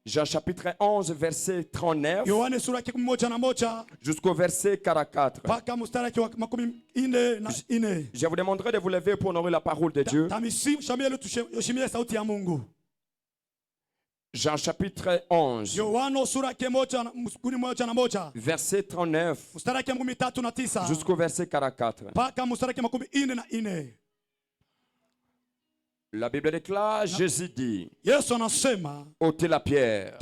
Jean chapitre 11, verset 39 jusqu'au verset 44. Je vous demanderai de vous lever pour honorer la parole de Dieu. Jean chapitre 11, verset 39 jusqu'au verset 44. La Bible déclare, Jésus dit, ôtez la pierre.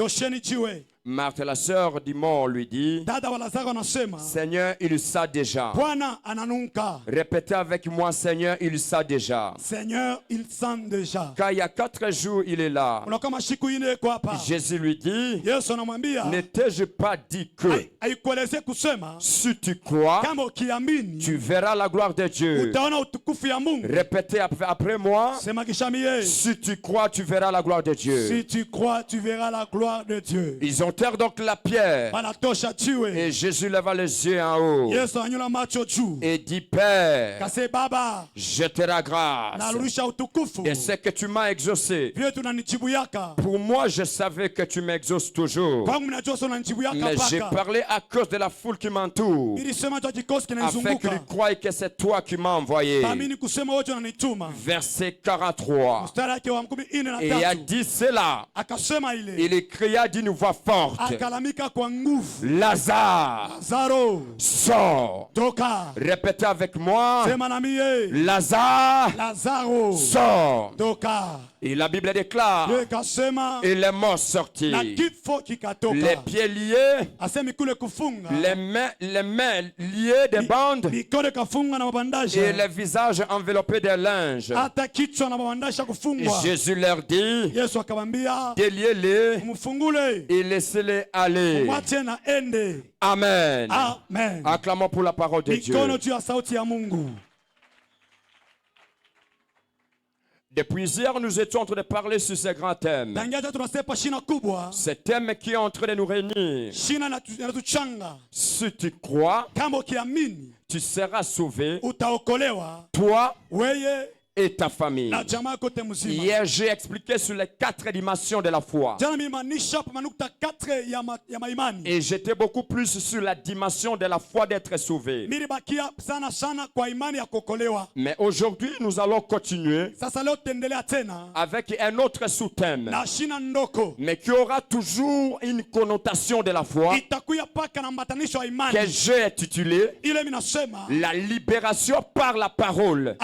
Marthe, la sœur d'Imon, lui dit, Seigneur, il le sait déjà. Répétez avec moi, Seigneur, il le sait déjà. Car il y a 4 jours, il est là. Jésus lui dit, ne t'ai-je pas dit que si tu crois, tu verras la gloire de Dieu. Répétez après moi, si tu crois, tu verras la gloire de Dieu. Si tu crois, tu verras la gloire de Dieu. Ils ont donc la pierre. Et Jésus leva les yeux en haut et dit, Père, je te rends grâce et c'est que tu m'as exaucé. Pour moi, je savais que tu m'exauces toujours, mais j'ai parlé à cause de la foule qui m'entoure, afin qu'ils croient que c'est toi qui m'as envoyé. Verset 43. Et il a dit cela, il cria d'une voix forte, Lazare, sors. Répétez avec moi, Lazare, sors. Et la Bible déclare, et les morts sortis, les pieds liés, les mains liées des bandes, et les visages enveloppés de linge. Et Jésus leur dit, déliez-les et laissez-les aller. Amen. Amen. Acclamons pour la parole de Dieu. Depuis hier, nous étions en train de parler sur ce grand thème. Ce thème qui est en train de nous réunir. Si tu crois, tu seras sauvé. Toi et ta famille. Hier, j'ai expliqué sur les 4 dimensions de la foi. Et j'étais beaucoup plus sur la dimension de la foi d'être sauvé. Mais aujourd'hui, nous allons continuer avec un autre sous-thème, mais qui aura toujours une connotation de la foi, que j'ai intitulé la libération par la parole.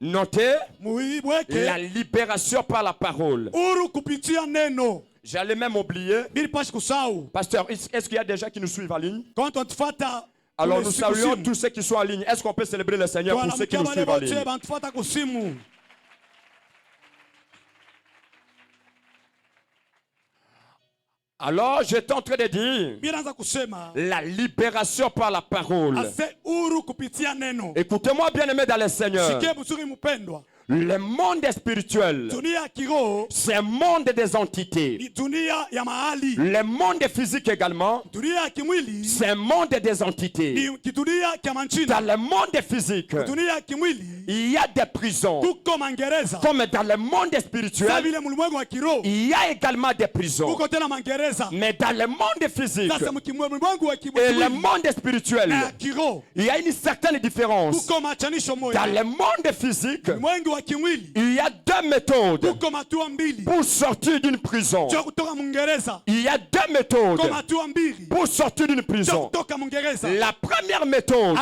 Notez, la libération par la parole. J'allais même oublier. Pasteur, est-ce qu'il y a des gens qui nous suivent en ligne? Alors nous saluons tous ceux qui sont en ligne. Est-ce qu'on peut célébrer le Seigneur pour ceux qui nous suivent en ligne? Alors, j'étais en train de dire la libération par la parole. Écoutez-moi, bien-aimés dans le Seigneur. Le monde spirituel, c'est un monde des entités. Le monde physique également, c'est un monde des entités. Dans le monde physique, il y a des prisons. Comme dans le monde spirituel, il y a également des prisons. Mais dans le monde physique et le monde spirituel, il y a une certaine différence. Dans le monde physique, il y a 2 méthodes pour sortir d'une prison. Il y a 2 méthodes pour sortir d'une prison. La première méthode,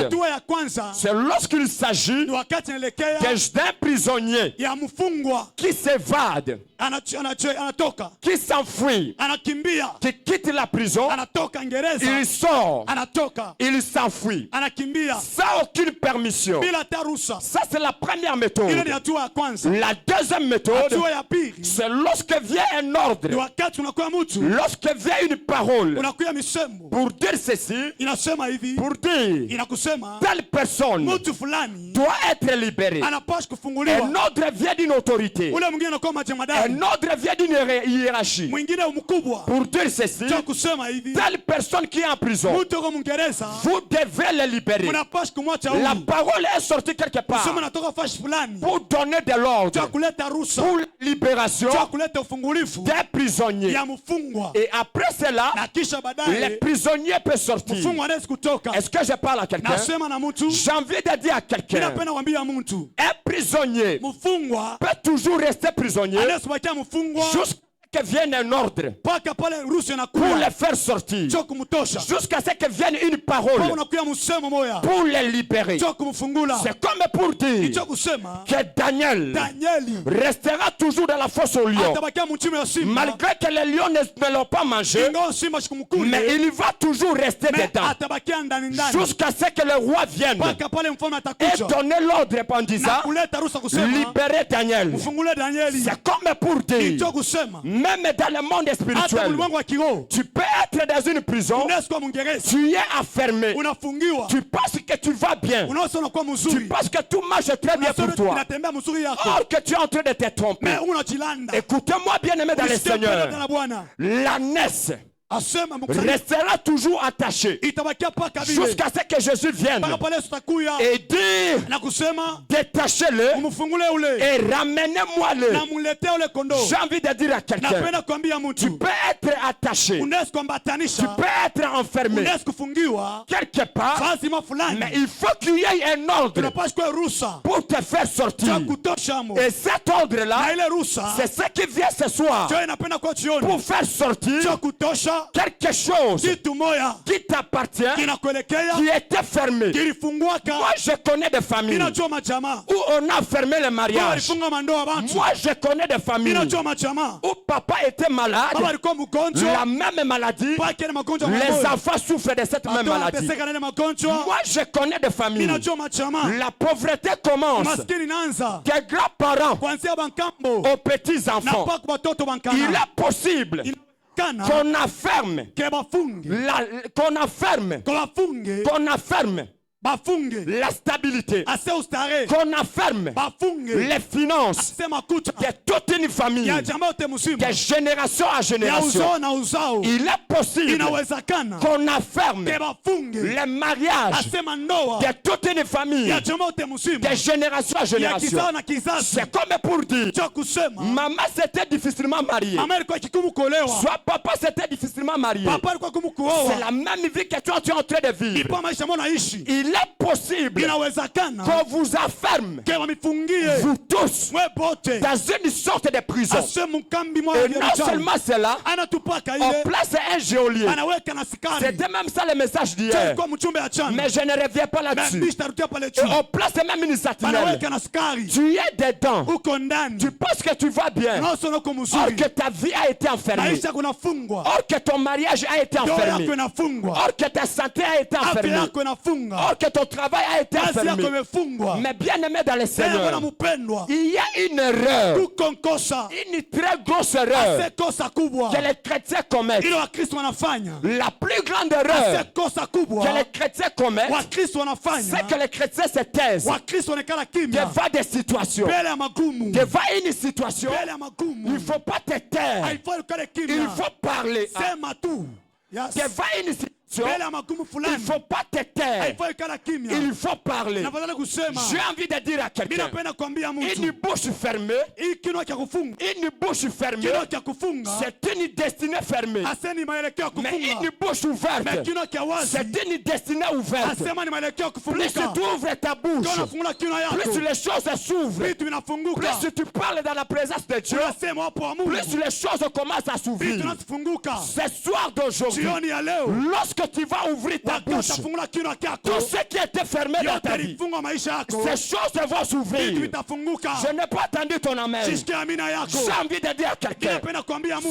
c'est lorsqu'il s'agit d'un prisonnier qui s'évade, qui s'enfuit, qui quitte la prison, il sort, il s'enfuit, sans aucune permission. Ça, c'est la première méthode. La deuxième méthode, c'est lorsque vient un ordre, lorsque vient une parole pour dire ceci, pour dire telle personne doit être libérée. Un ordre vient d'une autorité, un ordre vient d'une hiérarchie pour dire ceci, telle personne qui est en prison, vous devez la libérer. La parole est sortie quelque part pour donner de l'ordre pour la libération des prisonniers. Et après cela, les prisonniers peuvent sortir. Est-ce que je parle à quelqu'un? J'ai envie de dire à quelqu'un, un prisonnier peut toujours rester prisonnier jusqu'à que vienne un ordre pour les faire sortir, jusqu'à ce que vienne une parole pour les libérer. C'est comme pour dire que Daniel restera toujours dans la fosse aux lions, malgré que les lions ne l'ont pas mangé, mais il va toujours rester dedans jusqu'à ce que le roi vienne et donner l'ordre en disant libérez Daniel. C'est comme pour dire, même dans le monde spirituel, tu peux être dans une prison, tu es enfermé, tu penses que tu vas bien, tu penses que tout marche très bien pour toi, or que tu es en train de te tromper. Écoutez-moi bien aimé dans le Seigneur, l'ânesse restera toujours attaché jusqu'à ce que Jésus vienne et dire détachez-le et ramenez-moi-le. J'ai envie de dire à quelqu'un, tu peux être attaché, tu peux être enfermé quelque part, mais il faut qu'il y ait un ordre pour te faire sortir. Et cet ordre-là, c'est ce qui vient ce soir pour faire sortir quelque chose qui t'appartient, qui était fermé. Moi je connais des familles où on a fermé le mariage. Moi je connais des familles où papa était malade, la même maladie, les enfants souffrent de cette même maladie. Moi je connais des familles, la pauvreté commence des grands-parents aux petits-enfants. Il est possible qu'on enferme la stabilité, qu'on enferme les finances de toute une famille, de génération à génération. Il est possible qu'on enferme les mariages de toute une famille, de génération à génération. C'est comme pour dire, maman s'était difficilement mariée, soit papa s'était difficilement marié. C'est la même vie que tu es en train de vivre. Il est possible qu'on vous enferme, vous tous, dans une sorte de prison. Et non seulement cela, on place un geôlier. C'était même ça le message d'hier, mais je ne reviens pas là-dessus. Et on place même une satinelle. Tu es dedans, tu penses que tu vas bien, or que ta vie a été enfermée, or que ton mariage a été enfermé, or que ta santé a été enfermée, or que ton travail a été enfermé. Mais bien aimé dans le Seigneur, il y a une erreur, une très grosse erreur que les chrétiens commettent. La plus grande erreur que les chrétiens commettent, c'est que les chrétiens se taisent devant des situations. Devant une situation, il ne faut pas te taire, il faut parler. Devant une situation, il ne faut pas te taire, il faut parler. J'ai envie de dire à quelqu'un, une bouche fermée, c'est une destinée fermée. Mais une bouche ouverte, c'est une destinée ouverte. Plus tu ouvres ta bouche, plus les choses s'ouvrent, plus tu parles dans la présence de Dieu, plus les choses commencent à s'ouvrir. Ce soir d'aujourd'hui, lorsque tu vas ouvrir ta bouche, tout ce qui était fermé dans ta vie, ces choses vont s'ouvrir. Je n'ai pas entendu ton amen. J'ai envie de dire à quelqu'un,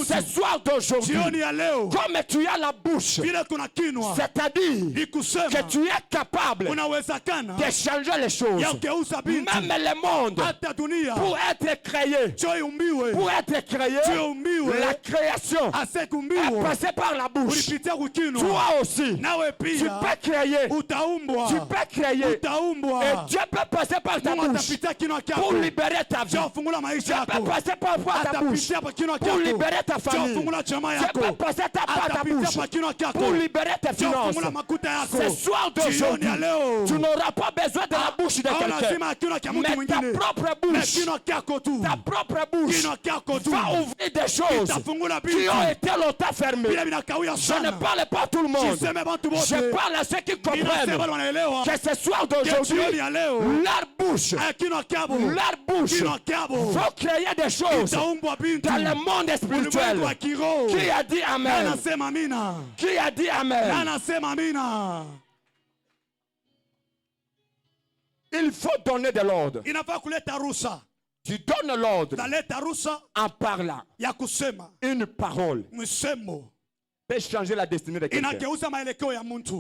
ce soir d'aujourd'hui, comme tu as la bouche, c'est-à-dire que tu es capable de changer les choses. Même le monde, pour être créé, la création est passée par la bouche. Toi aussi, tu peux créer. Tu peux créer. Et Dieu peut passer par ta bouche pour libérer ta vie. Dieu peut passer par ta bouche pour libérer ta famille. Dieu peut passer par ta bouche pour libérer tes finances. Ce soir d'aujourd'hui, tu n'auras pas besoin de la bouche de quelqu'un, mais ta propre bouche va ouvrir des choses qui ont été longtemps fermées. Je ne parle pas à tout le monde. Je parle à ceux qui comprennent que ce soir d'aujourd'hui, leur bouche vont créer des choses dans le monde spirituel. Qui a dit Amen? Qui a dit Amen? Il faut donner de l'ordre. Tu donnes l'ordre en parlant une parole. Peut changer la destinée de quelqu'un.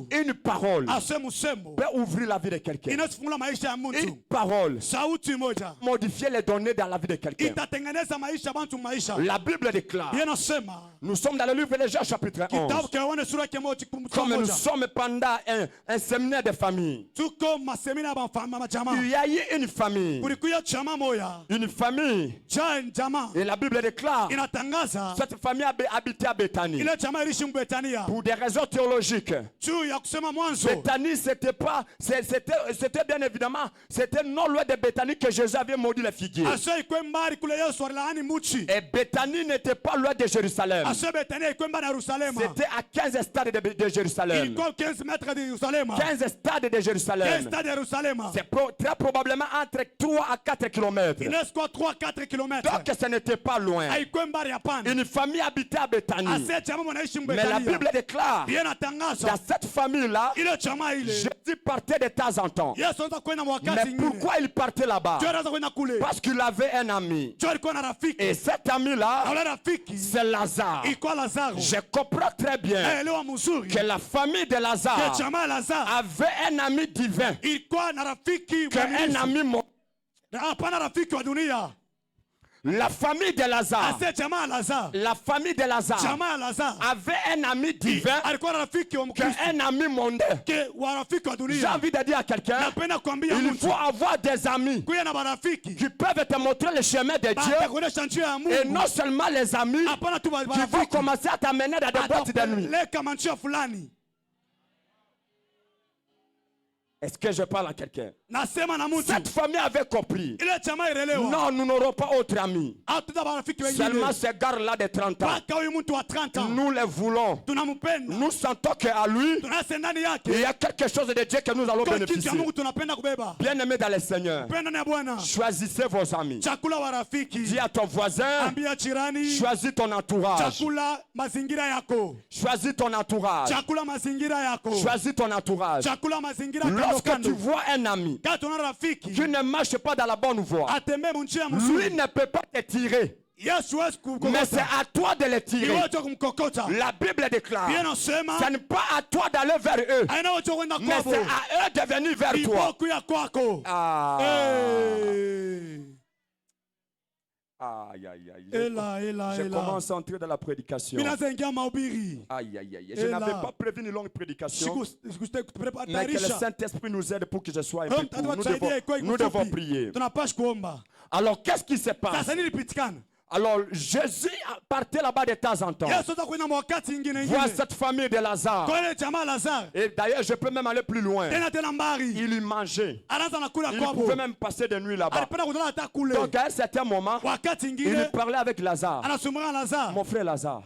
Une parole peut ouvrir la vie de quelqu'un. Une parole modifier les données dans la vie de quelqu'un. La Bible déclare, nous sommes dans le livre de Jean chapitre 11, comme nous sommes pendant un séminaire de famille. Il y a eu une famille, et la Bible déclare, cette famille habitait à Béthanie. Pour des raisons théologiques, Béthanie, c'était bien évidemment, c'était non loin de Béthanie que Jésus avait maudit les figuiers. Et Béthanie n'était pas loin de Jérusalem. C'était à 15 stades de Jérusalem. 15 stades de Jérusalem. C'est très probablement entre 3 à 4 kilomètres. Donc ce n'était pas loin. Une famille habitait à Béthanie. Mais la Bible déclare, dans cette famille-là, Jésus partait de temps en temps. Mais pourquoi il partait là-bas? Parce qu'il avait un ami. Et cet ami-là, c'est Lazare. Je comprends très bien que la famille de Lazare avait un ami divin, qu'un ami mondial. La famille de Lazare, avait un ami divin, qu'un ami mondain. J'ai envie de dire à quelqu'un, il faut avoir des amis qui peuvent te montrer le chemin de Dieu, et non seulement les amis qui vont commencer à t'amener dans des boîtes de nuit. Est-ce que je parle à quelqu'un? Cette famille avait compris. Non, nous n'aurons pas autre ami. Seulement ce gars-là de 30 ans. Nous le voulons. Nous sentons qu'à lui, il y a quelque chose de Dieu que nous allons bénéficier. Bien-aimés dans le Seigneur, choisissez vos amis. Dis à ton voisin, choisis ton entourage. Choisis ton entourage. Choisis ton entourage. Lorsque tu vois un ami qui ne marche pas dans la bonne voie, lui ne peut pas te tirer. Mais c'est à toi de les tirer. La Bible déclare, ce n'est pas à toi d'aller vers eux, mais c'est à eux de venir vers toi. Aïe, aïe, aïe. Je commence à entrer dans la prédication. Aïe, aïe, aïe. Je n'avais pas prévu une longue prédication, mais que le Saint-Esprit nous aide pour que je sois un peu court. Nous devons prier. Alors, qu'est-ce qui se passe? Alors, Jésus partait là-bas de temps en temps. Voir cette famille de Lazare. Et d'ailleurs, je peux même aller plus loin. Il y mangeait. Il pouvait même passer des nuits là-bas. Donc, à un certain moment, il parlait avec Lazare. Mon frère Lazare,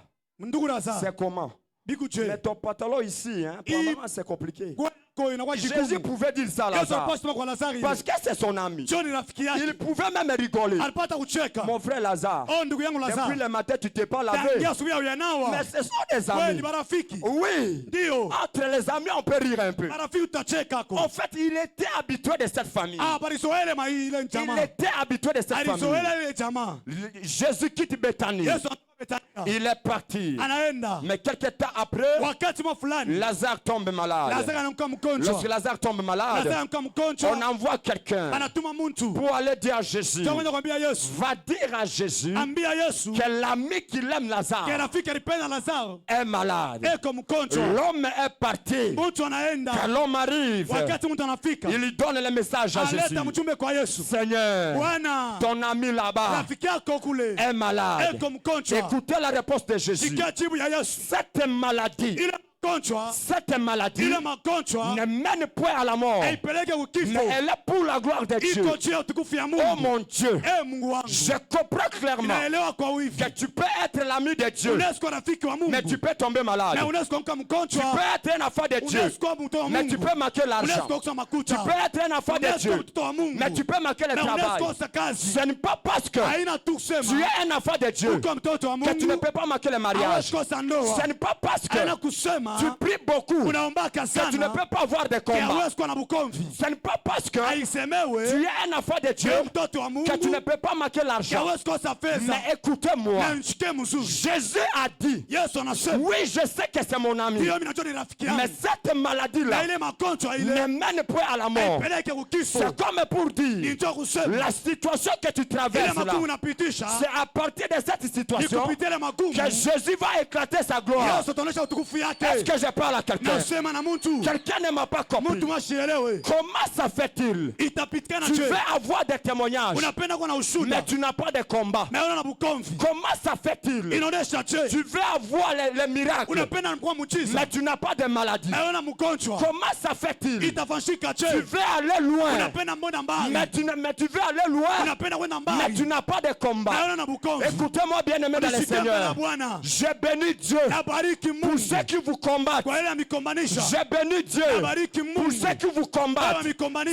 c'est comment? Mais ton pantalon ici, hein, probablement c'est compliqué. Jésus pouvait dire ça à Lazare parce que c'est son ami. Il pouvait même rigoler. Mon frère Lazare, depuis le matin tu t'es pas lavé. Mais ce sont des amis. Oui. Entre les amis on peut rire un peu. En fait il était habitué de cette famille. Il était habitué de cette famille. Jésus quitte Béthanie. Il est parti. Mais quelques temps après, Lazare tombe malade. Lorsque Lazare tombe malade, on envoie quelqu'un pour aller dire à Jésus, va dire à Jésus que l'ami qui aime Lazare est malade. L'homme est parti. Quand l'homme arrive, il lui donne le message à Jésus. Seigneur, ton ami là-bas est malade. Écoutez la réponse de Jésus. Cette maladie ne mène point à la mort, mais elle est pour la gloire de Dieu. Oh mon Dieu, je comprends clairement que tu peux être l'ami de Dieu, mais tu peux tomber malade. Tu peux être un enfant de Dieu, mais tu peux manquer l'argent. Tu peux être un enfant de Dieu, mais tu peux manquer le travail. Ce n'est pas parce que tu es un enfant de Dieu que tu ne peux pas manquer le mariage. Ce n'est pas parce que tu pries beaucoup que tu ne peux pas avoir de combat. Ce n'est pas parce que tu es un enfant de Dieu que tu ne peux pas manquer l'argent. Mais écoutez-moi, Jésus a dit, oui, je sais que c'est mon ami, mais cette maladie-là ne mène point à la mort. C'est comme pour dire, la situation que tu traverses là, c'est à partir de cette situation que Jésus va éclater sa gloire. Est-ce que je parle à quelqu'un? Quelqu'un ne m'a pas compris. Comment ça fait-il? Tu veux avoir des témoignages, mais tu n'as pas de combat. Comment ça fait-il? Tu veux avoir les miracles, mais tu n'as pas de maladie. Comment ça fait-il? Tu veux aller loin, mais tu veux aller loin, mais tu n'as pas de combat. Écoutez-moi, bien-aimé dans le Seigneur. Je bénis Dieu pour ceux qui vous combattent. J'ai béni Dieu pour ceux qui vous combattent.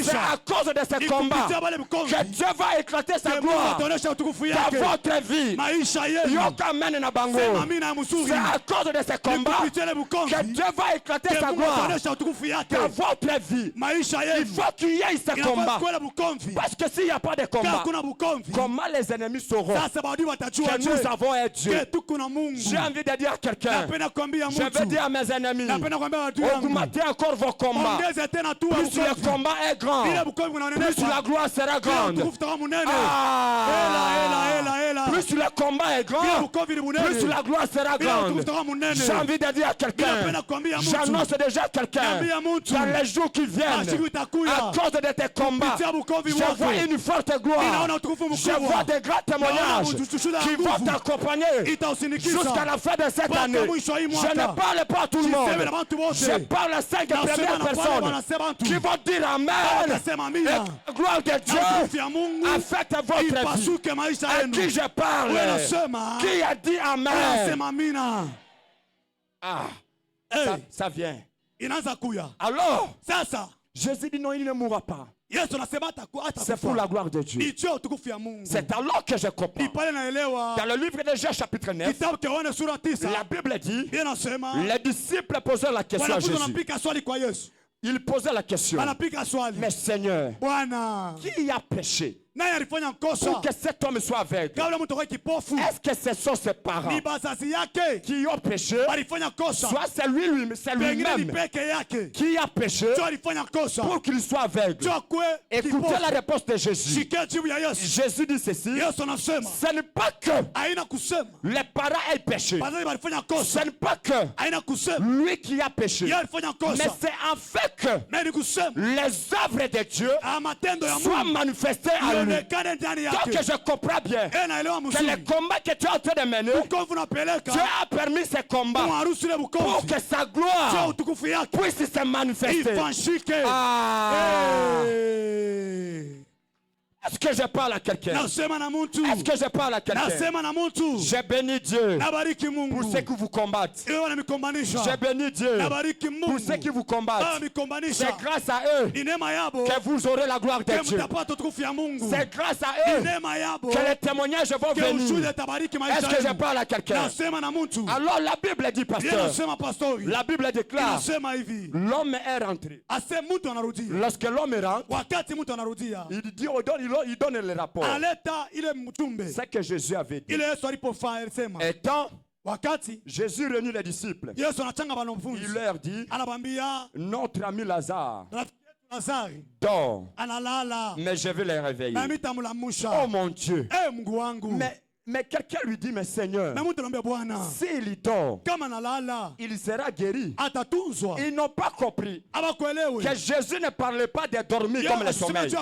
C'est à cause de ces combats que Dieu va éclater sa gloire dans votre vie. C'est à cause de ces combats que Dieu va éclater sa gloire dans votre vie. Il faut qu'il y ait ce combat, parce que s'il n'y a pas de combat, comment les ennemis sauront que nous avons un Dieu? J'ai envie de dire à quelqu'un, je veux dire à mes ennemis, augmentez encore vos combats. Plus le combat est grand, plus la gloire sera grande. Plus le combat est grand, plus la gloire sera grande. J'ai envie de dire à quelqu'un, j'annonce déjà à quelqu'un, dans les jours qui viennent, à cause de tes combats, je vois une forte gloire. Je vois des grands témoignages qui vont t'accompagner jusqu'à la fin de cette année. Je ne parle pas à tout le monde. Je parle à 5 premières personnes qui vont dire Amen. Et la gloire de Dieu affecte votre vie. À qui je parle? Qui a dit Amen? Ah, ça vient. Alors, Jésus dit non, il ne mourra pas. C'est pour la gloire de Dieu. C'est alors que je comprends. Dans le livre de Jean chapitre 9, la Bible dit, les disciples posèrent la question à Jésus. Ils posaient la question, mais Seigneur, qui a péché pour que cet homme soit aveugle? Est-ce que ce sont ses parents qui ont péché? Soit c'est lui-même qui a péché pour qu'il soit aveugle? Écoutez la réponse de Jésus. Jésus dit ceci, ce n'est pas que les parents aient péché, ce n'est pas que lui qui a péché, mais c'est en fait que les œuvres de Dieu soient manifestées à lui. Donc je comprends bien que les combats que tu es en train de mener, Dieu a permis ces combats pour que sa gloire puisse se manifester. Est-ce que je parle à quelqu'un? Est-ce que je parle à quelqu'un? Je bénis Dieu pour ceux qui vous combattent. Je bénis Dieu pour ceux qui vous combattent. C'est grâce à eux que vous aurez la gloire de Dieu. C'est grâce à eux que les témoignages vont venir. Est-ce que je parle à quelqu'un? Alors la Bible dit, pasteur, la Bible déclare, l'homme est rentré. Lorsque l'homme rentre, il dit, il il donne le rapport. C'est que Jésus avait dit. Étant Jésus réunit les disciples. Il leur dit, notre ami Lazare dort, mais je vais les réveiller. Oh mon Dieu. Mais quelqu'un lui dit, mais Seigneur, s'il dort, il sera guéri. Ils n'ont pas compris que Jésus ne parlait pas de dormir comme le sommeil.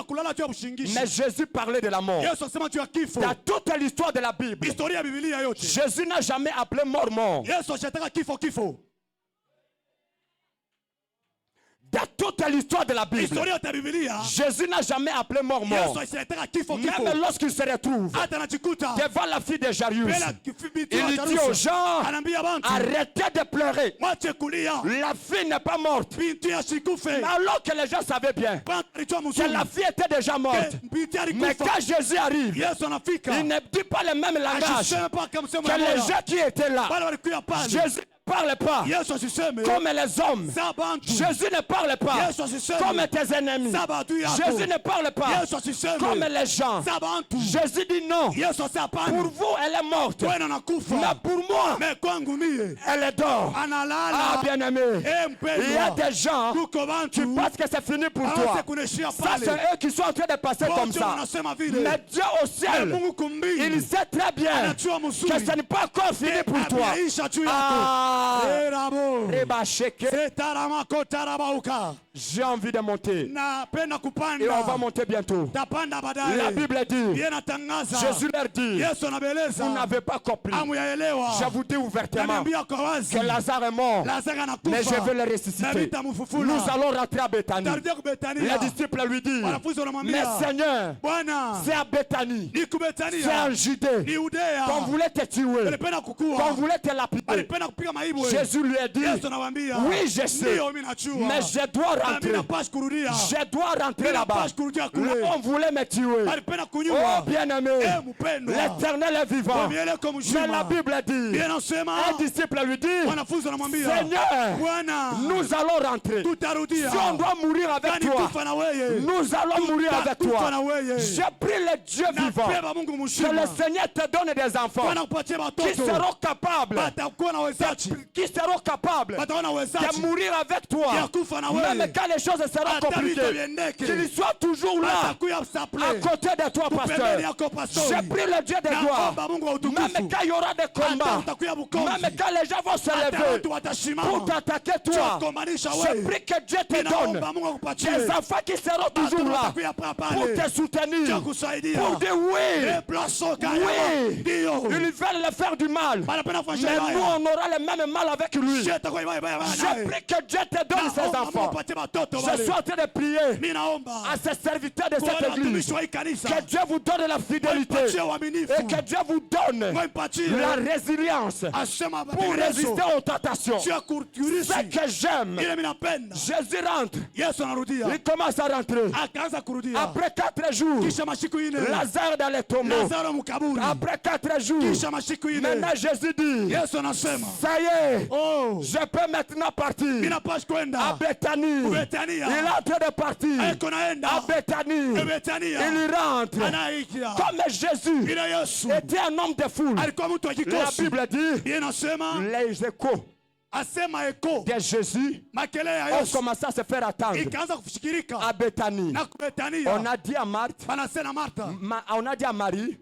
Mais Jésus parlait de la mort. Dans toute l'histoire de la Bible, Jésus n'a jamais appelé mort. Dans toute l'histoire de la Bible, Jésus n'a jamais appelé mort. Même lorsqu'il se retrouve devant la fille de Jairus, il dit aux gens, arrêtez de pleurer. La fille n'est pas morte. Mais alors que les gens savaient bien que la fille était déjà morte. Mais quand Jésus arrive, il ne dit pas le même langage que les gens qui étaient là. Jésus ne parle pas comme les hommes. Jésus ne parle pas comme tes ennemis. Jésus ne parle pas comme les gens. Jésus dit non. Pour vous, elle est morte. Mais pour moi, elle dort. Ah, bien-aimé, il y a des gens qui pensent que c'est fini pour toi. Ça, c'est eux qui sont en train de passer comme ça. Mais Dieu au ciel, il sait très bien que ce n'est pas encore fini pour toi. J'ai envie de monter. Et on va monter bientôt. La Bible dit, Jésus leur dit, vous n'avez pas compris. Je vous dis ouvertement que Lazare est mort, mais je vais le ressusciter. Nous allons rentrer à Béthanie. Les disciples lui disent, mais Seigneur, c'est à Béthanie, c'est en Judée qu'on voulait te tuer, qu'on voulait te lapider. Jésus lui a dit, oui, je sais, mais je dois rentrer. Je dois rentrer là-bas. Là, on voulait me tuer. Oh, bien-aimé, l'Éternel est vivant. Mais la Bible dit, un disciple lui dit, Seigneur, nous allons rentrer. Si on doit mourir avec toi, nous allons mourir avec toi. Je prie le Dieu vivant que le Seigneur te donne des enfants qui seront capables de mourir avec toi. Même quand les choses seront compliquées, qu'ils soient toujours là à côté de toi, pasteur. Je prie le Dieu de gloire. Même quand il y aura des combats, même quand les gens vont se lever pour t'attaquer toi, je prie que Dieu te donne des enfants qui seront toujours là pour te soutenir, pour dire oui, ils veulent le faire du mal, mais nous on aura le même mal avec lui. Je prie que Dieu te donne ces enfants. Je suis en train de prier à ces serviteurs de cette église que Dieu vous donne la fidélité et que Dieu vous donne la résilience pour résister aux tentations. Ce que j'aime, Jésus rentre. Il commence à rentrer. Après 4 jours, Lazare dans les tombeaux. Après 4 jours, maintenant Jésus dit, ça y est, je peux maintenant partir à Béthanie. Il est en train de partir à Béthanie. Il rentre. Comme Jésus était un homme de foule, la Bible dit, les échos de Jésus ont commencé à se faire attendre à Béthanie. On a dit à Marthe, on a dit à Marie,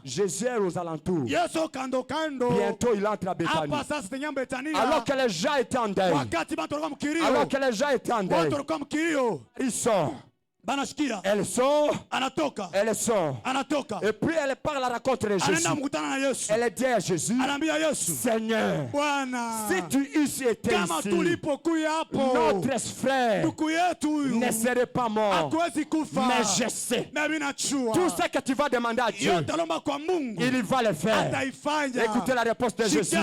Jésus est aux alentours. Bientôt il entre à Béthanie. Alors que les gens étaient en deuil, il sort. Elle sort. Et puis elle part à la rencontre de Jésus. Elle dit à Jésus, Seigneur, si tu eusses été ici, notre frère ne serait pas mort. Mais je sais, tout ce que tu vas demander à Dieu, il va le faire. Écoutez la réponse de Jésus.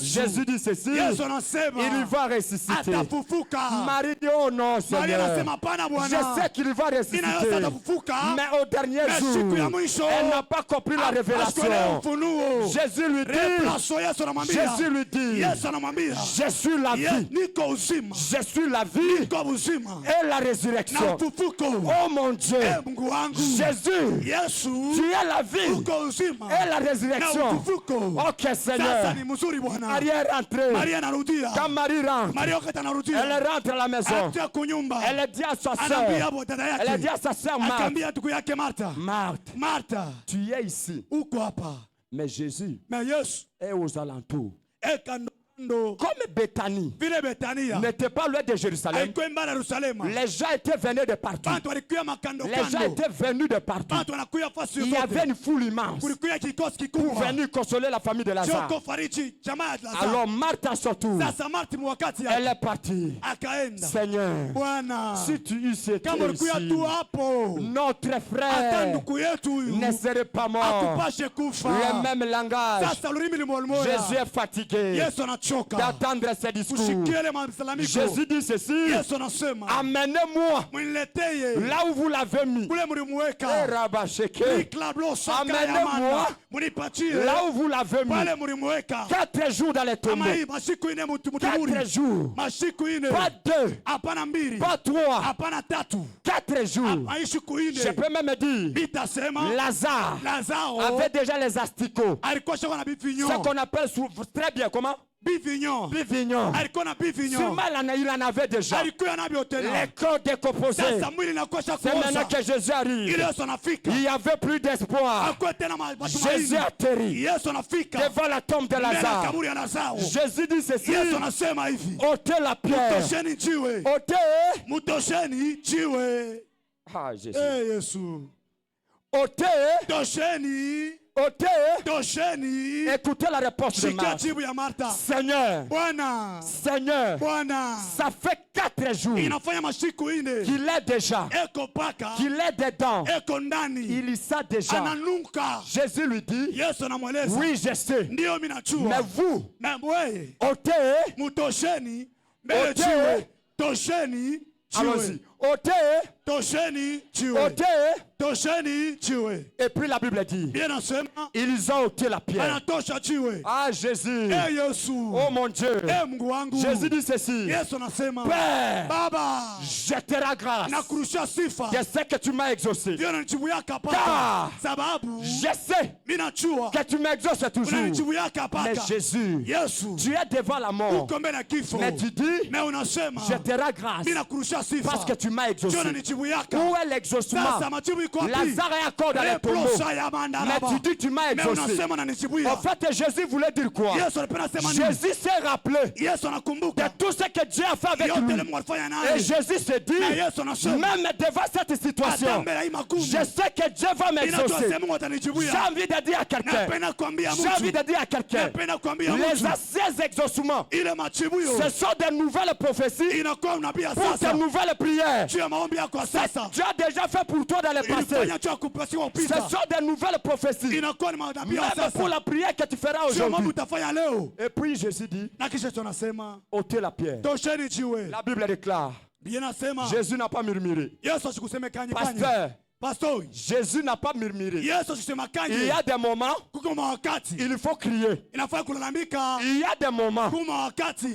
Jésus dit ceci, il va ressusciter. Marie dit, oh non Seigneur, je sais qu'il qu'il va ressusciter. Mais au dernier jour, elle n'a pas compris la révélation. Jésus lui dit, je suis la vie. Je suis la vie et la résurrection. Oh mon Dieu, Jésus, tu es la vie et la résurrection. Ok Seigneur, Marie est rentrée. Quand Marie rentre, elle rentre à la maison. Elle dit à sa soeur, Marthe, tu es ici. Mais Jésus est aux alentours. Comme Béthanie n'était pas loin de Jérusalem, les gens étaient venus de partout. Les gens étaient venus de partout. Il y avait une foule immense pour venir consoler la famille de Lazare. Alors Marthe à son tour, elle est partie. Seigneur, si tu eusses été ici, notre frère ne serait pas mort. Le même langage. Jésus est fatigué d'attendre ces discours. Jésus dit ceci, amenez-moi là où vous l'avez mis. Amenez-moi là où vous l'avez mis. 4 jours dans les tombeaux. 4 jours. Pas 2. Pas 3. 4 jours. Je peux même dire, Lazare avait déjà les asticots. Ce qu'on appelle très bien, comment? Bivignon. Sûrement il en avait déjà. Les corps décomposés. C'est maintenant que Jésus arrive. Il n'y avait plus d'espoir. Jésus atterrit devant la tombe de Lazare. Jésus dit ceci, ôtez la pierre. Ah Jésus. Écoutez la réponse de Marthe. Seigneur, ça fait 4 jours qu'il est déjà, qu'il est dedans, il y sait déjà. Jésus lui dit, oui je sais, mais vous, allons-y. Et puis la Bible dit, ils ont ôté la pierre. Ah Jésus, oh mon Dieu, Jésus dit ceci, Père, je te rends grâce de ce que tu m'as exaucé, car je sais que tu m'exauces toujours. Mais Jésus, tu es devant la mort, mais tu dis, je te rends grâce parce que tu m'as exaucé. Où est l'exaucement? Lazare est encore dans les tombeaux, mais tu dis tu m'as exaucé. En fait Jésus voulait dire quoi? Jésus s'est rappelé de tout ce que Dieu a fait avec lui. Et Jésus s'est dit, même devant cette situation, je sais que Dieu va m'exaucer. J'ai envie de dire à quelqu'un, les anciens exaucements, ce sont des nouvelles prophéties pour de nouvelles prières. Tu as déjà fait pour toi dans le passé. Ce sont des nouvelles prophéties. Même pour la prière que tu feras aujourd'hui. Et puis Jésus dit, ôtez la pierre. La Bible déclare, Jésus n'a pas murmuré. Pasteur, Jésus n'a pas murmuré. Il y a des moments, il faut crier. Il y a des moments,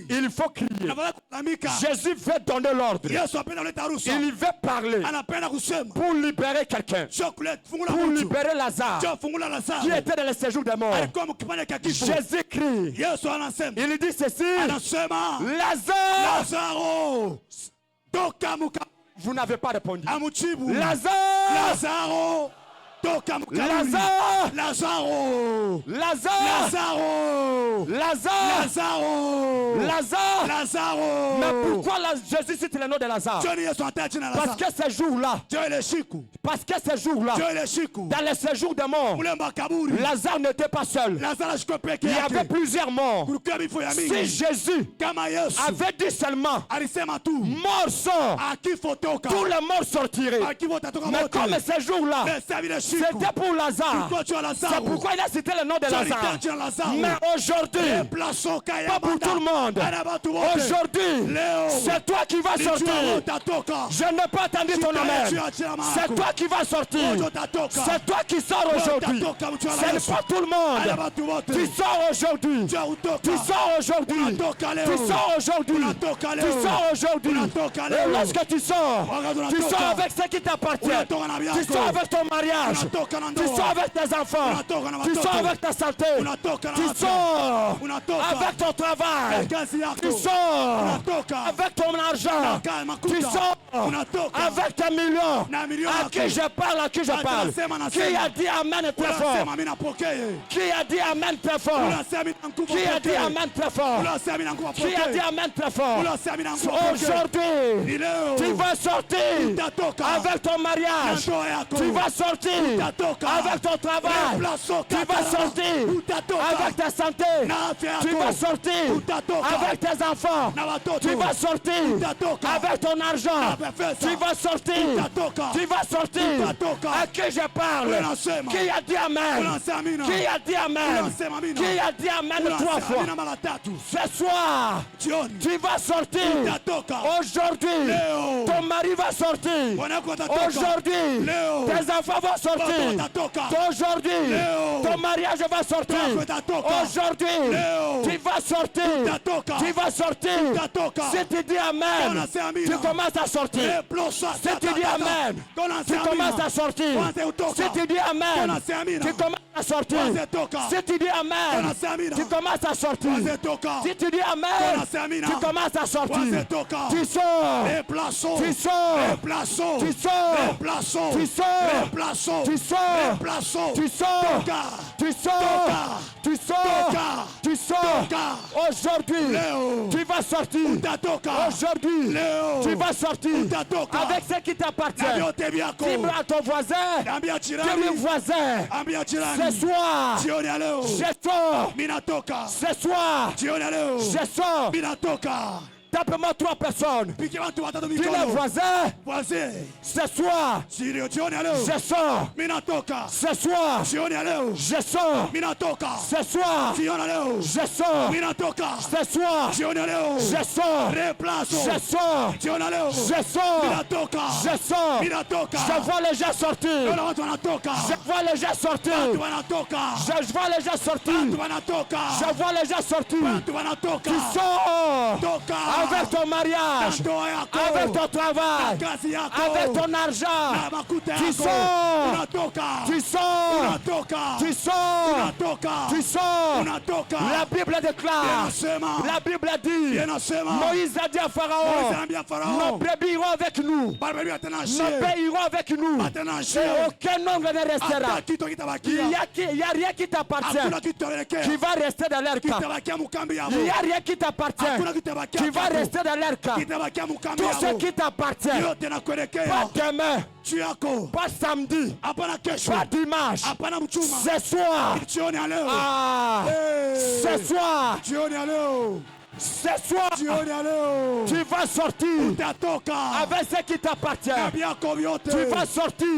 il faut crier. Jésus veut donner l'ordre. Il veut parler pour libérer quelqu'un. Pour libérer Lazare qui était dans le séjour des morts. Jésus crie. Il dit ceci, Lazare, vous n'avez pas répondu. Lazare, Mais pourquoi Jésus cite le nom de Lazare? Parce que ce jour-là, dans le séjour des morts, Lazare n'était pas seul. Il y avait plusieurs morts. Si Jésus avait dit seulement mort sort, tous les morts sortiraient. Mais comme ce jour-là, C'était pour Lazare. C'est pourquoi il a cité le nom de Lazare. Mais aujourd'hui, pas pour tout le monde. Aujourd'hui, c'est toi qui vas sortir. Je n'ai pas entendu ton amen. C'est toi qui vas sortir. C'est toi qui sors aujourd'hui. Ce n'est pas tout le monde. Tu sors aujourd'hui. Tu sors aujourd'hui. Tu sors aujourd'hui. Tu sors aujourd'hui. Et lorsque tu sors avec ce qui t'appartient. Tu sors avec ton mariage. Tu sors avec tes enfants. Tu sors avec ta santé. Tu sors avec ton travail. Tu sors avec ton argent. Tu sors avec tes millions. À qui je parle, à qui je parle. Qui a dit amen très fort? Qui a dit amen très fort? Qui a dit amen très fort? Qui a dit amen très fort? Aujourd'hui, tu vas sortir avec ton mariage. Tu vas sortir avec ton travail. Tu vas sortir avec ta santé. Tu vas sortir avec tes enfants. Tu vas sortir avec ton argent. Tu vas sortir. Tu vas sortir. À qui je parle? Qui a dit amen? Qui a dit amen? Qui a dit amen 3 fois? Ce soir, tu vas sortir. Aujourd'hui, ton mari va sortir. Aujourd'hui, tes enfants vont sortir. Aujourd'hui, ton mariage va sortir. Aujourd'hui, tu vas sortir. Tu vas sortir. Si tu dis amen, tu commences à sortir. Si tu dis amen, tu commences à sortir. Si tu dis amen, tu commences à sortir. Si tu dis amen, tu commences à sortir. Si tu dis amen, tu commences à sortir. Tu sors. Tu sors. Tu sors. Tu sors. Tu sors. Tu sors. Tu sors. Tu sors. Tu sors. Aujourd'hui, tu vas sortir. Aujourd'hui, tu vas sortir avec ce qui t'appartient. Dis à ton voisin, dis-lui voisin, ce soir, je sors. Ce soir, je sors. Tape-moi 3 personnes. Dis-le voisin. Ce soir, je sors. Ce soir, je sors. Ce soir, je sors. Ce soir, je sors. Je sors. Je sors. Je sors. Je vois les gens sortir. Je vois les gens sortir. Je vois les gens sortir. Je vois les gens sortir. Tu sors. Avec ton mariage, avec ton travail, avec ton argent, tu sors, tu sors, tu sors, tu sors. La Bible déclare, la Bible dit, Moïse a dit à Pharaon, nos brebis iront avec nous, nos bœufs iront avec nous, et aucun nombre ne restera. Il n'y a rien qui t'appartient, qui va rester dans leur camp. Il n'y a rien qui t'appartient, qui va rester dans leur camp. Tout ce qui t'appartient, pas demain, pas samedi, pas dimanche, ce soir, ce soir, ce soir, tu vas sortir avec ce qui t'appartient. Tu vas sortir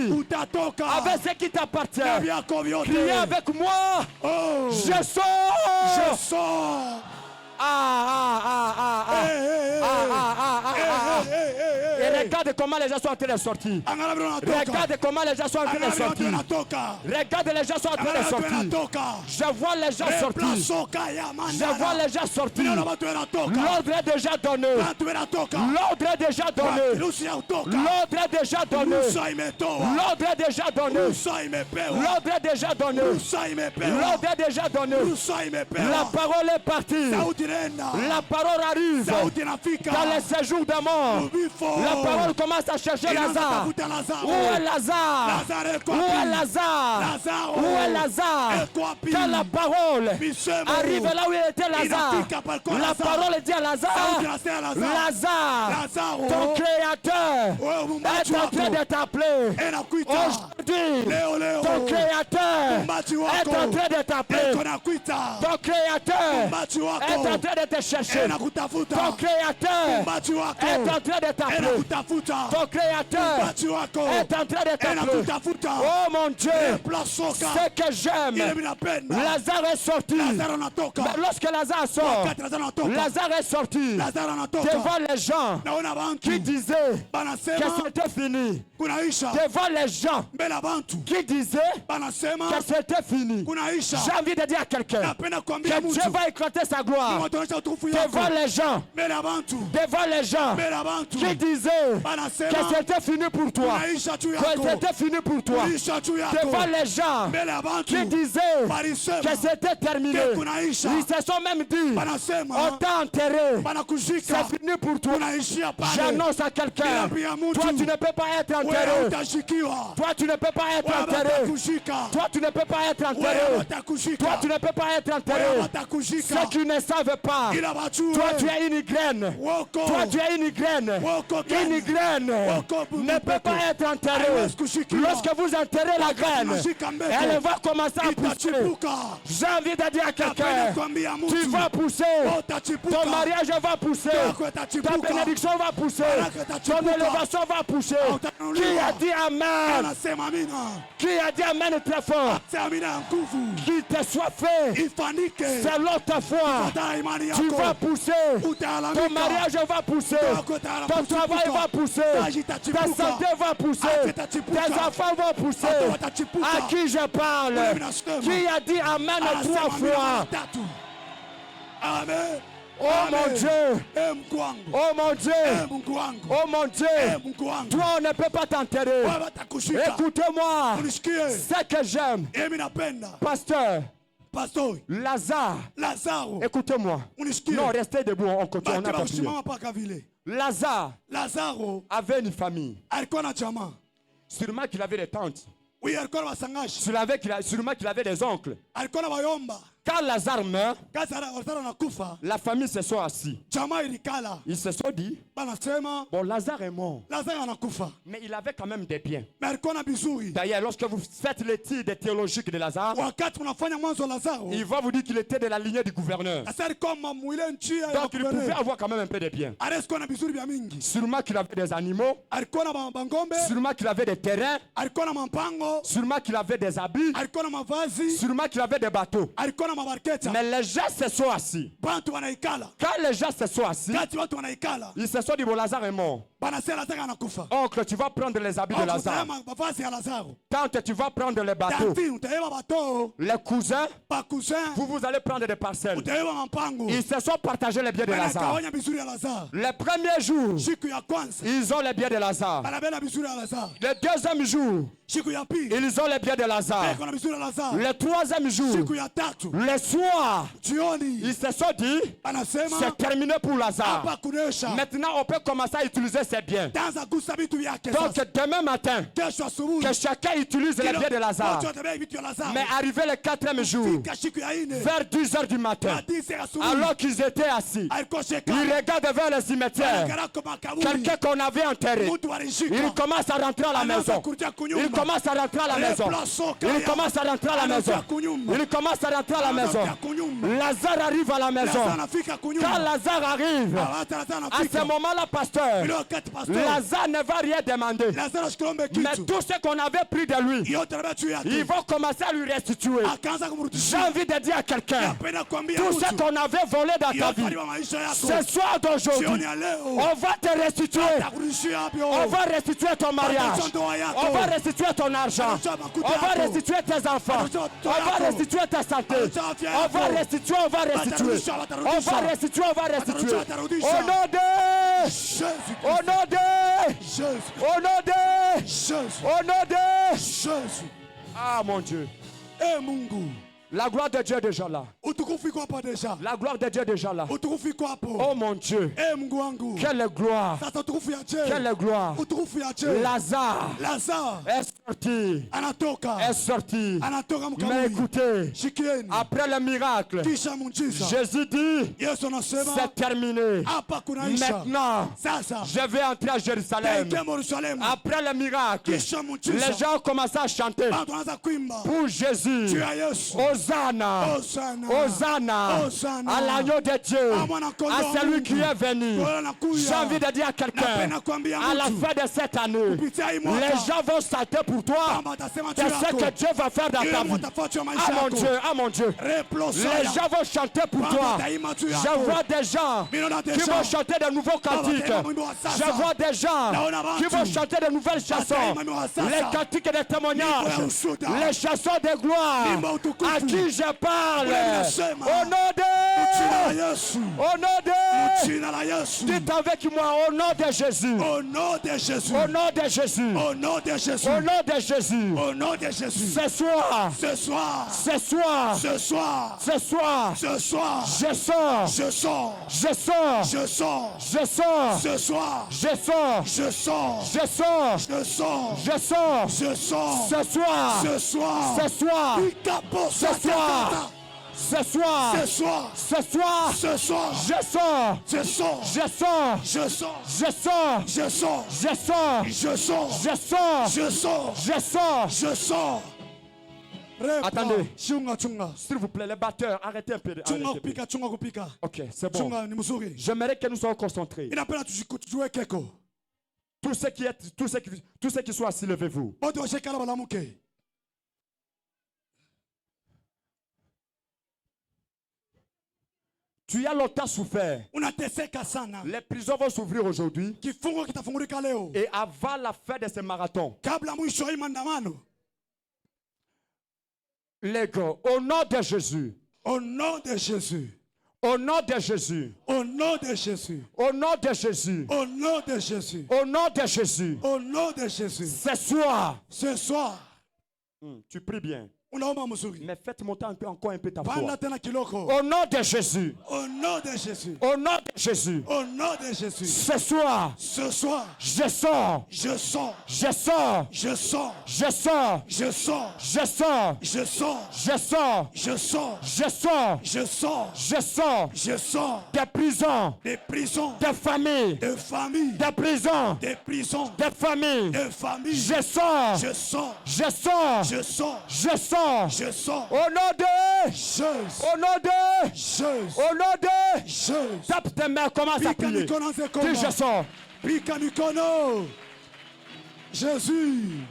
avec ce qui t'appartient. Criez avec moi. Je sors. Je sors. Et regarde comment les gens sont en train de sortir. Regarde comment les gens sont en train de sortir. Regarde les gens sont en train de sortir. Je vois les gens sortir. Je vois les gens sortir. L'ordre est déjà donné. L'ordre est déjà donné. L'ordre est déjà donné. L'ordre est déjà donné. L'ordre est déjà donné. L'ordre est déjà donné. La parole est partie. La parole arrive dans les séjours de mort. La parole commence à chercher Lazare. Où est Lazare? Où est Lazare? Où est Lazare? Quand la parole arrive là où était Lazare, la parole dit à Lazare, Lazare, ton créateur est en train de t'appeler. aujourd'hui, ton Créateur est en train de t'appeler. Ton Créateur est en train de te chercher. Ton Créateur est en train de t'appeler. Ton Créateur est en train de t'appeler. Oh mon Dieu, ce que j'aime, Lazare est sorti. Mais lorsque Lazare sort, Lazare est sorti devant les gens qui disaient que c'était fini. Devant les gens qui disaient que c'était fini. J'ai envie de dire à quelqu'un que Dieu va éclater sa gloire devant les gens. Devant les gens qui disaient que c'était fini pour toi. Que c'était fini pour toi. Devant les gens qui disaient que c'était terminé. Ils se sont même dit, on t'a enterré. C'est fini pour toi. J'annonce à quelqu'un, toi tu ne peux pas être enterré. Toi tu ne peux pas être enterré. Toi tu ne peux pas être enterré. Toi tu ne peux pas être enterré. Ceux qui ne savent pas, toi tu es une graine. Toi tu es une graine. Une graine ne peut pas être enterrée. Lorsque vous enterrez la graine, elle va commencer à pousser. J'ai envie de dire à quelqu'un, tu vas pousser. Ton mariage va pousser. Ta bénédiction va pousser. Ton élévation va pousser. Qui a dit Amen? Qui a dit Amen très fort? Qui te soit fait selon ta foi. Tu vas pousser. Ton mariage va pousser. Ton travail va pousser. Ta santé va pousser. Tes enfants vont pousser. À qui je parle? Qui a dit Amen 3 fois? Amen. Oh mon Dieu! Oh mon Dieu! Oh mon Dieu! Toi, on ne peut pas t'enterrer. Écoutez-moi. Ce que j'aime, pasteur, Lazare, écoutez-moi. Non, restez debout, on continue. On a continué. Lazare avait une famille. Sûrement qu'il avait des tantes. Sûrement qu'il avait des oncles. Quand Lazare meurt, la famille se sont assis. Ils se sont dit, bon, Lazare est mort. Mais il avait quand même des biens. D'ailleurs, lorsque vous faites l'étude théologique de Lazare, il va vous dire qu'il était de la lignée du gouverneur. Donc il pouvait avoir quand même un peu de biens. Sûrement qu'il avait des animaux. Sûrement qu'il avait des terrains. Sûrement qu'il avait des habits. Sûrement qu'il avait des bateaux. Mais les gens se sont assis. Quand les gens se sont assis, ils se sont dit, bon, Lazare est mort. Oncle, tu vas prendre les habits de Lazare. Tante, tu vas prendre les bateaux. Les cousins, vous allez prendre des parcelles. Ils se sont partagés les biens de Lazare. Le premier jour, ils ont les biens de Lazare. Le deuxième jour, ils ont les biens de Lazare. Le troisième jour, le soir, ils se sont dit, c'est terminé pour Lazare. Maintenant, on peut commencer à utiliser ses biens. Donc, demain matin, que chacun utilise les biens de Lazare. Mais arrivé le 4e jour, vers 10h du matin, alors qu'ils étaient assis, ils regardent vers le cimetière. Quelqu'un qu'on avait enterré, il commence à rentrer à la maison. Il commence à rentrer à la maison. Il commence à rentrer à la maison. Il commence à rentrer à la maison. Lazare arrive à la maison. Quand Lazare arrive, à ce moment-là, pasteur, Lazare ne va rien demander. Mais tout ce qu'on avait pris de lui, ils vont commencer à lui restituer. J'ai envie de dire à quelqu'un, tout ce qu'on avait volé dans ta vie, ce soir d'aujourd'hui, on va te restituer. On va restituer ton mariage. On va restituer ton argent. On va restituer tes enfants. On va restituer ta santé. On va restituer, on va restituer. On va restituer, on va restituer. Au nom de Jésus. Au nom de Jésus. Au nom de Jésus. Au nom de Jésus. Ah mon Dieu. La gloire de Dieu est déjà là. La gloire de Dieu est déjà là. Oh mon Dieu. Quelle gloire. Quelle gloire. Lazare est sorti. Est sorti. Mais écoutez, après le miracle, Jésus dit, c'est terminé. Maintenant, je vais entrer à Jérusalem. Après le miracle, les gens ont commencé à chanter pour Jésus. Hosanna, Hosanna, à l'agneau de Dieu, à celui qui est venu. J'ai envie de dire à quelqu'un, à la fin de cette année, les gens vont sauter pour toi. C'est ce que Dieu va faire dans ta vie. Ah mon Dieu, ah mon Dieu. Les gens vont chanter pour toi. Je vois des gens qui vont chanter de nouveaux cantiques. Je vois des gens qui vont chanter de nouvelles chansons. Les cantiques de témoignages. Les chansons de gloire. À qui je parle. Au nom de... Au nom de... Dites avec moi, au nom de Jésus. Au nom de Jésus. Au nom de Jésus. Au nom de Jésus. Au nom de Jésus. Au nom de Jésus. Ce soir. Ce soir. Ce soir. Ce soir. Ce soir. Ce soir. Je sors. Je sors. Je sors. Je sors. Je sors. Ce soir. Je sors. Je sors. Je sors. Je sors. Je sors. Je sors. Ce soir. Ce soir. Ce soir. Ce soir. Ce soir. Ce soir. Ce soir. Ce soir. Je sors. Je sors. Je sors. Je sors. Je sors. Je sors. Je sors. Je sors. Je sors. Je sors. Je sors. Je sors. Attendez. S'il vous plaît, les batteurs, arrêtez un peu. Ok, c'est bon. J'aimerais que nous soyons concentrés. Tous ceux qui sont assis, levez-vous. Tu as longtemps souffert. Les prisons vont s'ouvrir aujourd'hui. Et avant la fin de ce marathon, les gars, au nom de Jésus. Au nom de Jésus. Au nom de Jésus. Au nom de Jésus. Au nom de Jésus. Au nom de Jésus. Au nom de Jésus. Au nom de Jésus. Ce soir. Ce soir. Tu pries bien. Mais faites monter encore un peu ta foi. Au nom de Jésus. Au nom de Jésus. Au nom de Jésus. Au nom de Jésus. Ce soir. Ce soir. Je sors. Je sors. Je sors. Je sors. Je sors. Je sors. Je sors. Je sors. Je sors. Je sors. Je sors. Je sors. Je sors. Je sors. Des prisons. Des prisons. Des familles. Des familles. Des prisons. Des prisons. Des familles. Des familles. Je sors. Je sors. Je sors. Je sors. Je sors. Je sors. Au nom de Jésus. Au nom de Jésus. Au nom de Jésus. Tape tes mains, commence à prier. Dis je sors. Pika mikono. Jésus.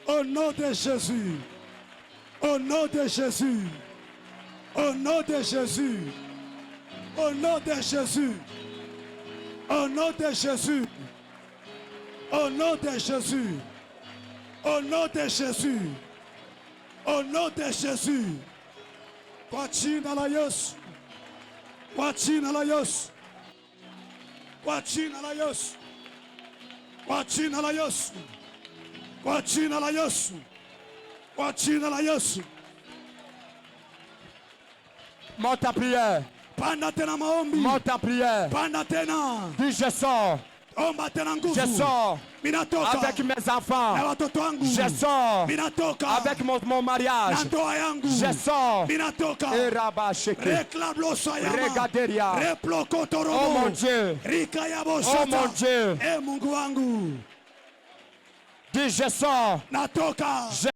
Au nom de Jésus. Au nom de Jésus. Au nom de Jésus. Au nom de Jésus. Au nom de Jésus. Au nom de Jésus. Au nom de Jésus. Au nom de Jésus. Kwa jina la Yesu. Kwa jina la Yesu. Kwa jina la Yesu. Kwa jina la Yesu. Kwa jina la Yesu. Kwa jina la Yesu. Monte ta prière. Panda tena maombi. Monte ta prière. Panda tena. Dis je sors. Je sors avec mes enfants. Je sors avec mon mariage. Je sors. Et Rabba Sheke. Regaderia. Oh mon Dieu. Oh mon Dieu. Dis je sors. Je